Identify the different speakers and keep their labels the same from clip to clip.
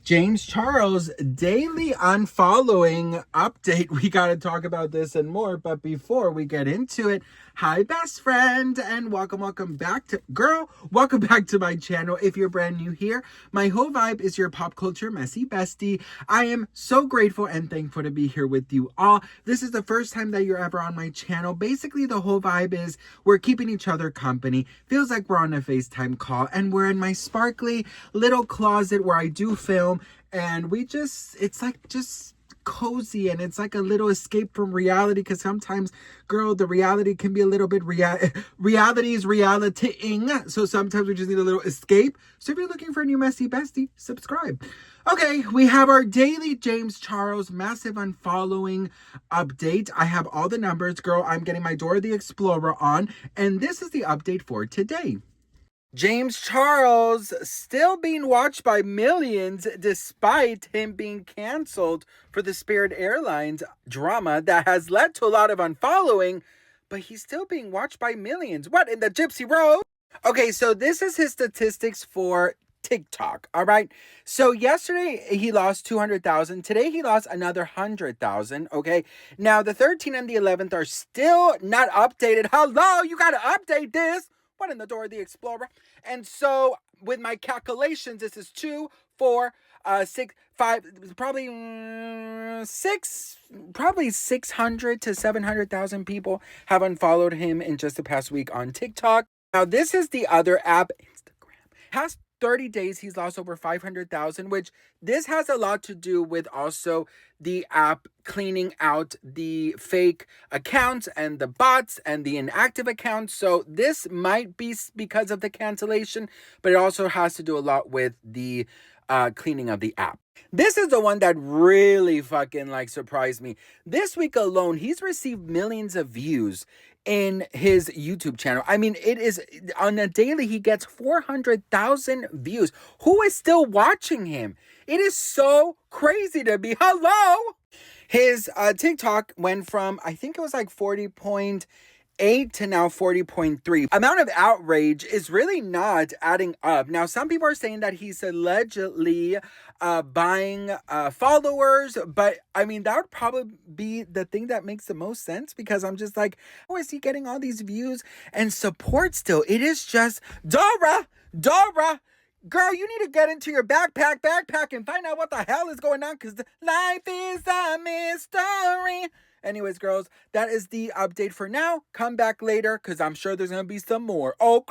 Speaker 1: James Charles daily unfollowing update. We got to talk about this and more. But before we get into it, hi, best friend, and welcome back to welcome back to my channel. If you're brand new here, my whole vibe is your pop culture messy bestie. I am so grateful and thankful to be here with you all. This is the first time that you're ever on my channel. Basically, the whole vibe is we're keeping each other company. Feels like we're on a FaceTime call, and we're in my sparkly little closet where I do film. And it's like just cozy, and it's like a little escape from reality, because sometimes, girl, the reality can be a little bit reality is realitying, so sometimes we just need a little escape. So if you're looking for a new messy bestie, subscribe. Okay, we have our daily James Charles massive unfollowing update. I have all the numbers, girl. I'm getting my Dora the Explorer on, and this is the update for today. James Charles still being watched by millions despite him being canceled for the Spirit Airlines drama that has led to a lot of unfollowing, but he's still being watched by millions. What, in the Gypsy Road? Okay, so this is his statistics for TikTok, all right? So yesterday he lost 200,000. Today he lost another 100,000, okay? Now the 13th and the 11th are still not updated. Hello, you got to update this. What in the Dora the Explorer? And so with my calculations, this is 2, 4, 6, 5, probably 600 to 700,000 people have unfollowed him in just the past week on TikTok. Now this is the other app, Instagram. Past 30 days, he's lost over 500,000, which this has a lot to do with also the app cleaning out the fake accounts and the bots and the inactive accounts. So this might be because of the cancellation, but it also has to do a lot with the cleaning of the app. This is the one that really fucking surprised me. This week alone, he's received millions of views in his YouTube channel. I mean, it is on a daily, he gets 400,000 views. Who is still watching him? It is so crazy to me. Hello? His TikTok went from, I think it was like 40.8 to now 40.3. Amount of outrage is really not adding up. Now, some people are saying that he's allegedly buying followers, but I mean, that would probably be the thing that makes the most sense, because I'm just like, how is he getting all these views and support still? It is just, Dora, girl, you need to get into your backpack and find out what the hell is going on, because life is a mystery. Anyways, girls, that is the update for now. Come back later, because I'm sure there's going to be some more. Oh,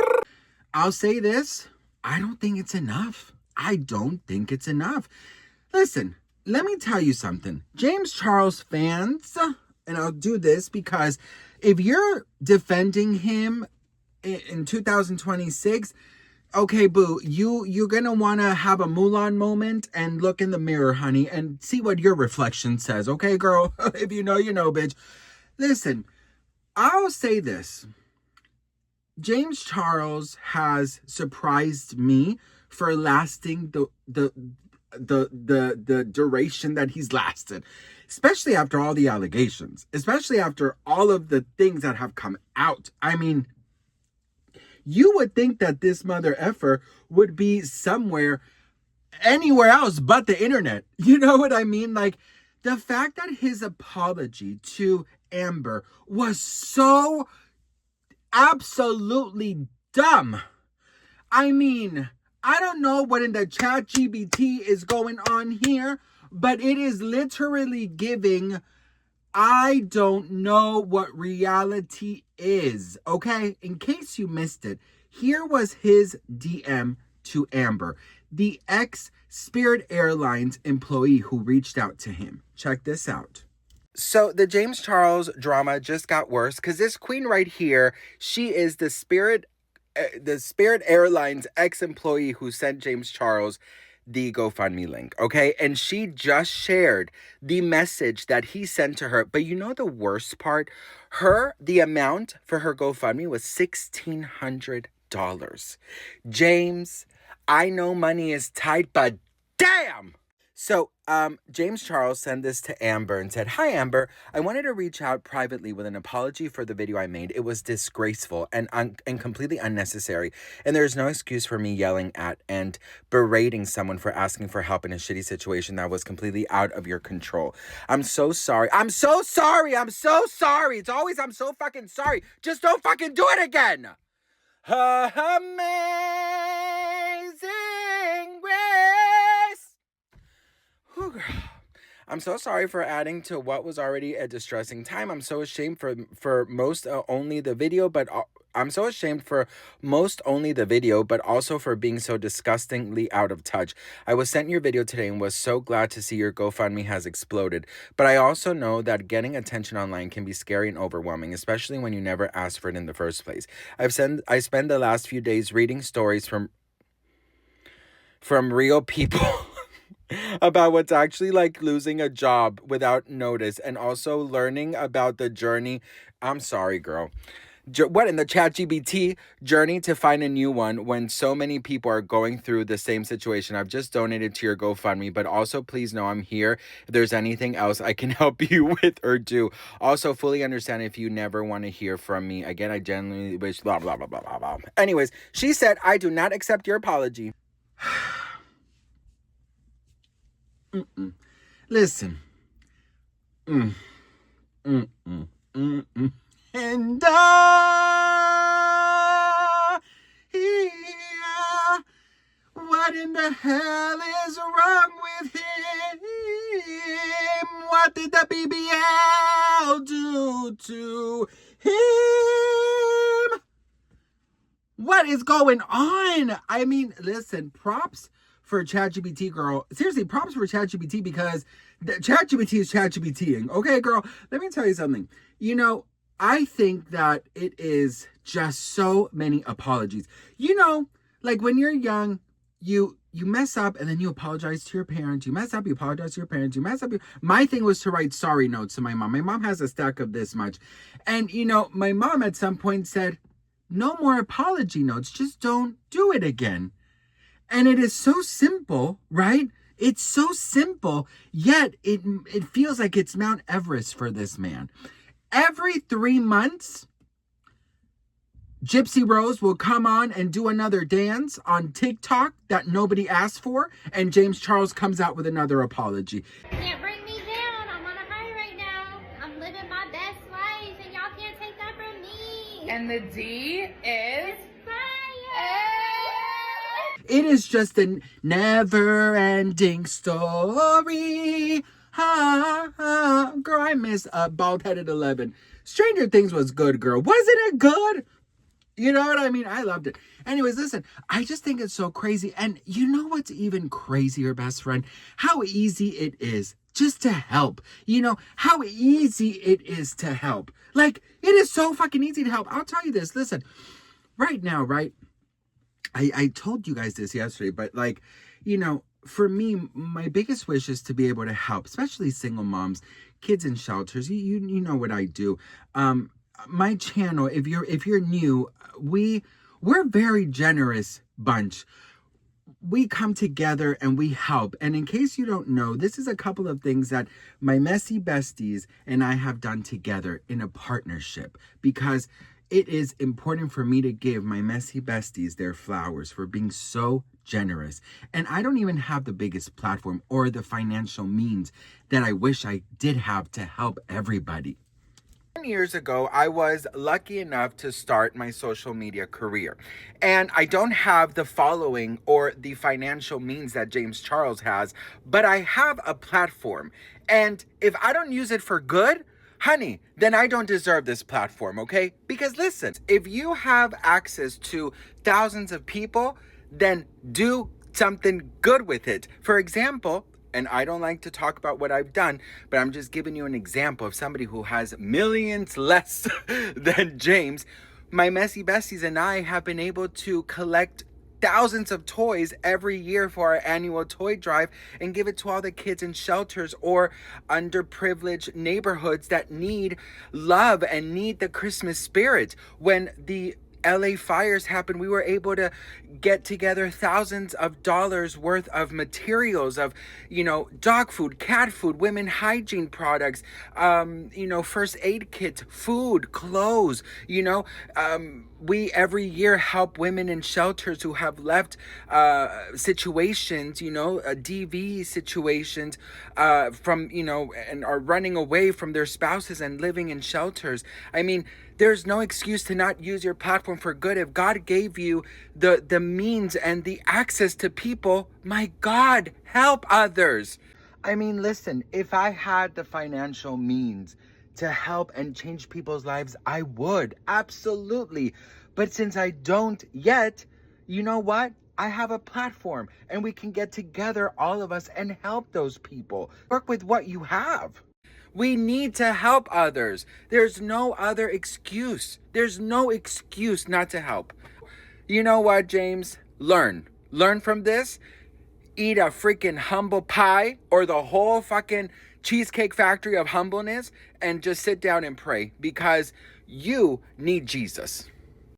Speaker 1: I'll say this. I don't think it's enough. Listen, let me tell you something. James Charles fans, and I'll do this because if you're defending him in 2026, okay, boo, you're going to want to have a Mulan moment and look in the mirror, honey, and see what your reflection says. Okay, girl? If you know, bitch. Listen, I'll say this. James Charles has surprised me for lasting the duration that he's lasted, especially after all the allegations, especially after all of the things that have come out. I mean, you would think that this mother effer would be anywhere else but the internet. You know what I mean? Like, the fact that his apology to Amber was so absolutely dumb. I mean, I don't know what in the chat GBT is going on here, but it is literally giving, I don't know what reality is, okay? In case you missed it, here was his DM to Amber, the ex-Spirit Airlines employee who reached out to him. Check this out. So the James Charles drama just got worse, because this queen right here, she is the Spirit Airlines ex-employee who sent James Charles the GoFundMe link, okay? And she just shared the message that he sent to her. But you know the worst part? The amount for her GoFundMe was $1,600. James, I know money is tight, but damn! So James Charles sent this to Amber and said, "Hi, Amber. I wanted to reach out privately with an apology for the video I made. It was disgraceful and completely unnecessary. And there's no excuse for me yelling at and berating someone for asking for help in a shitty situation that was completely out of your control. I'm so sorry. I'm so sorry. I'm so sorry. It's always, I'm so fucking sorry. Just don't fucking do it again." Amazing grace. Whew, girl. I'm so sorry for adding to what was already a distressing time. I'm so ashamed for most only the video, but I'm so ashamed for most only the video, but also for being so disgustingly out of touch. I was sent your video today and was so glad to see your GoFundMe has exploded. But I also know that getting attention online can be scary and overwhelming, especially when you never asked for it in the first place. I spent the last few days reading stories from real people about what's actually like losing a job without notice, and also learning about the journey. I'm sorry, girl. What in the ChatGPT journey to find a new one when so many people are going through the same situation. I've just donated to your GoFundMe, but also please know I'm here if there's anything else I can help you with or do. Also, fully understand if you never want to hear from me again. I genuinely wish blah blah blah blah blah blah. Anyways, she said, "I do not accept your apology." Listen. And what in the hell is wrong with him? What did the BBL do to him? What is going on? I mean, listen, props for ChatGPT, girl. Seriously, props for ChatGPT, because ChatGPT is ChatGPTing. Okay, girl, let me tell you something. You know, I think that it is just so many apologies. You know, like when you're young, you mess up and then you apologize to your parents. You mess up, you apologize to your parents. You mess up. My thing was to write sorry notes to my mom. My mom has a stack of this much. And, you know, my mom at some point said, "No more apology notes. Just don't do it again." And it is so simple, right? It's so simple, yet it feels like it's Mount Everest for this man. Every 3 months, Gypsy Rose will come on and do another dance on TikTok that nobody asked for, and James Charles comes out with another apology.
Speaker 2: Can't bring me down. I'm on a high right now. I'm living my best life, and y'all can't take that from me.
Speaker 3: And the D is
Speaker 2: fire.
Speaker 1: It is just a never-ending story. Ha, ha. Girl, I miss Bald-Headed 11. Stranger Things was good, girl. Wasn't it good? You know what I mean? I loved it. Anyways, listen, I just think it's so crazy. And you know what's even crazier, best friend? How easy it is just to help. You know, how easy it is to help. Like, it is so fucking easy to help. I'll tell you this. Listen, right now, right? I told you guys this yesterday, but like, you know, for me, my biggest wish is to be able to help, especially single moms, kids in shelters. You know what I do. My channel, if you're new, we're a very generous bunch. We come together and we help. And in case you don't know, this is a couple of things that my messy besties and I have done together in a partnership, because it is important for me to give my messy besties their flowers for being so generous. And I don't even have the biggest platform or the financial means that I wish I did have to help everybody. Years ago, I was lucky enough to start my social media career. And I don't have the following or the financial means that James Charles has, but I have a platform. And if I don't use it for good, honey, then I don't deserve this platform, okay? Because listen, if you have access to thousands of people, then do something good with it. For example, and I don't like to talk about what I've done, but I'm just giving you an example of somebody who has millions less than James. My messy besties and I have been able to collect thousands of toys every year for our annual toy drive and give it to all the kids in shelters or underprivileged neighborhoods that need love and need the Christmas spirit. When the LA fires happened, we were able to get together thousands of dollars worth of materials of, dog food, cat food, women hygiene products, first aid kits, food, clothes, we every year help women in shelters who have left situations, DV situations from, and are running away from their spouses and living in shelters. I mean, there's no excuse to not use your platform for good. If God gave you the means and the access to people, my God, help others. I mean, listen, if I had the financial means to help and change people's lives, I would. Absolutely. But since I don't yet, you know what? I have a platform and we can get together, all of us, and help those people. Work with what you have. We need to help others. There's no other excuse. There's no excuse not to help. You know what, James? Learn. Learn from this. Eat a freaking humble pie or the whole fucking Cheesecake Factory of humbleness and just sit down and pray because you need Jesus.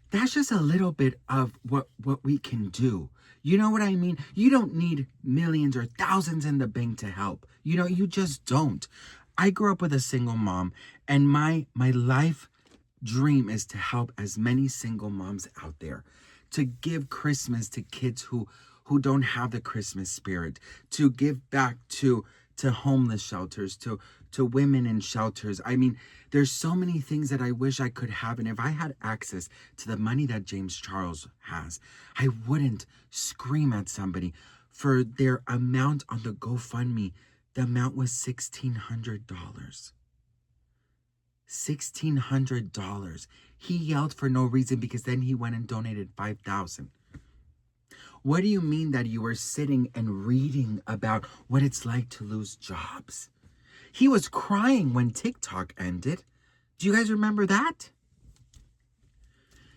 Speaker 1: That's just a little bit of what we can do. You know what I mean? You don't need millions or thousands in the bank to help. You just don't. I grew up with a single mom, and my life dream is to help as many single moms out there, to give Christmas to kids who don't have the Christmas spirit, to give back to homeless shelters, to women in shelters. I mean, there's so many things that I wish I could have. And if I had access to the money that James Charles has, I wouldn't scream at somebody for their amount on the GoFundMe. The amount was $1,600. $1,600. He yelled for no reason because then he went and donated $5,000. What do you mean that you were sitting and reading about what it's like to lose jobs? He was crying when TikTok ended. Do you guys remember that?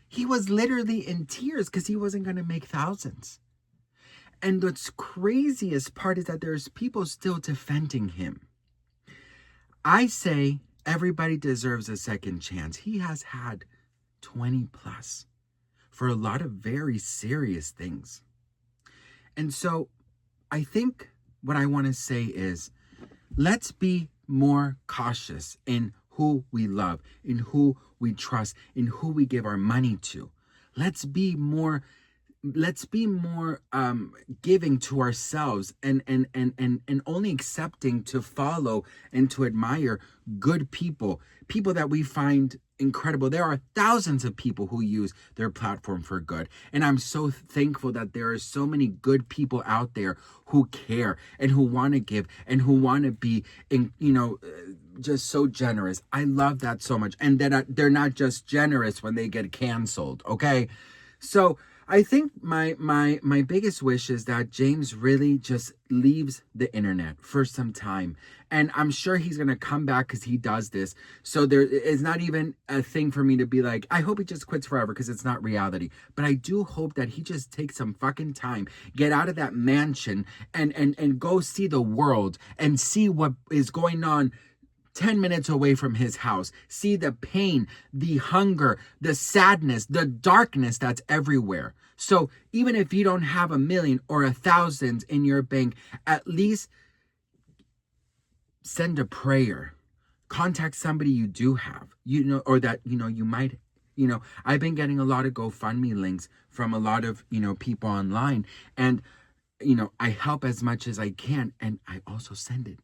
Speaker 1: He was literally in tears because he wasn't going to make thousands. And what's craziest part is that there's people still defending him. I say everybody deserves a second chance. He has had 20 plus for a lot of very serious things. And so I think what I want to say is, let's be more cautious in who we love, in who we trust, in who we give our money to. Let's be more giving to ourselves and only accepting to follow and to admire good people that we find incredible. There are thousands of people who use their platform for good, and I'm so thankful that there are so many good people out there who care and who want to give and who want to be just so generous. I love that so much. And that they're not just generous when they get canceled, okay? So I think my biggest wish is that James really just leaves the internet for some time. And I'm sure he's going to come back because he does this. So there is not even a thing for me to be like, I hope he just quits forever, because it's not reality. But I do hope that he just takes some fucking time, get out of that mansion and go see the world and see what is going on 10 minutes away from his house. See the pain, the hunger, the sadness, the darkness that's everywhere. So even if you don't have 1,000,000 or 1,000 in your bank, at least send a prayer. Contact somebody you do have, or that, you might, I've been getting a lot of GoFundMe links from a lot of, people online, and, I help as much as I can. And I also send it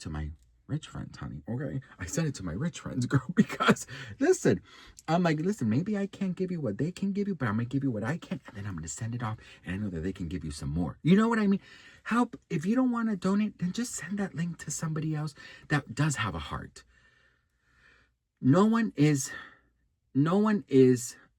Speaker 1: to my rich friends, honey. Okay. I send it to my rich friends, girl, because listen, I'm like, listen, maybe I can't give you what they can give you, but I'm going to give you what I can. And then I'm going to send it off. And I know that they can give you some more. You know what I mean? Help. If you don't want to donate, then just send that link to somebody else that does have a heart. No one is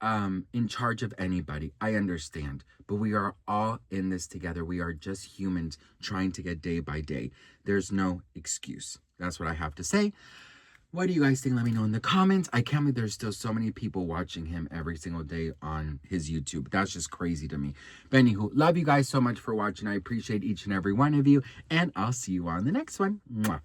Speaker 1: in charge of anybody. I understand, but we are all in this together. We are just humans trying to get day by day. There's no excuse. That's what I have to say. What do you guys think? Let me know in the comments. I can't believe there's still so many people watching him every single day on his YouTube. That's just crazy to me. But anywho, love you guys so much for watching. I appreciate each and every one of you, and I'll see you on the next one. Mwah.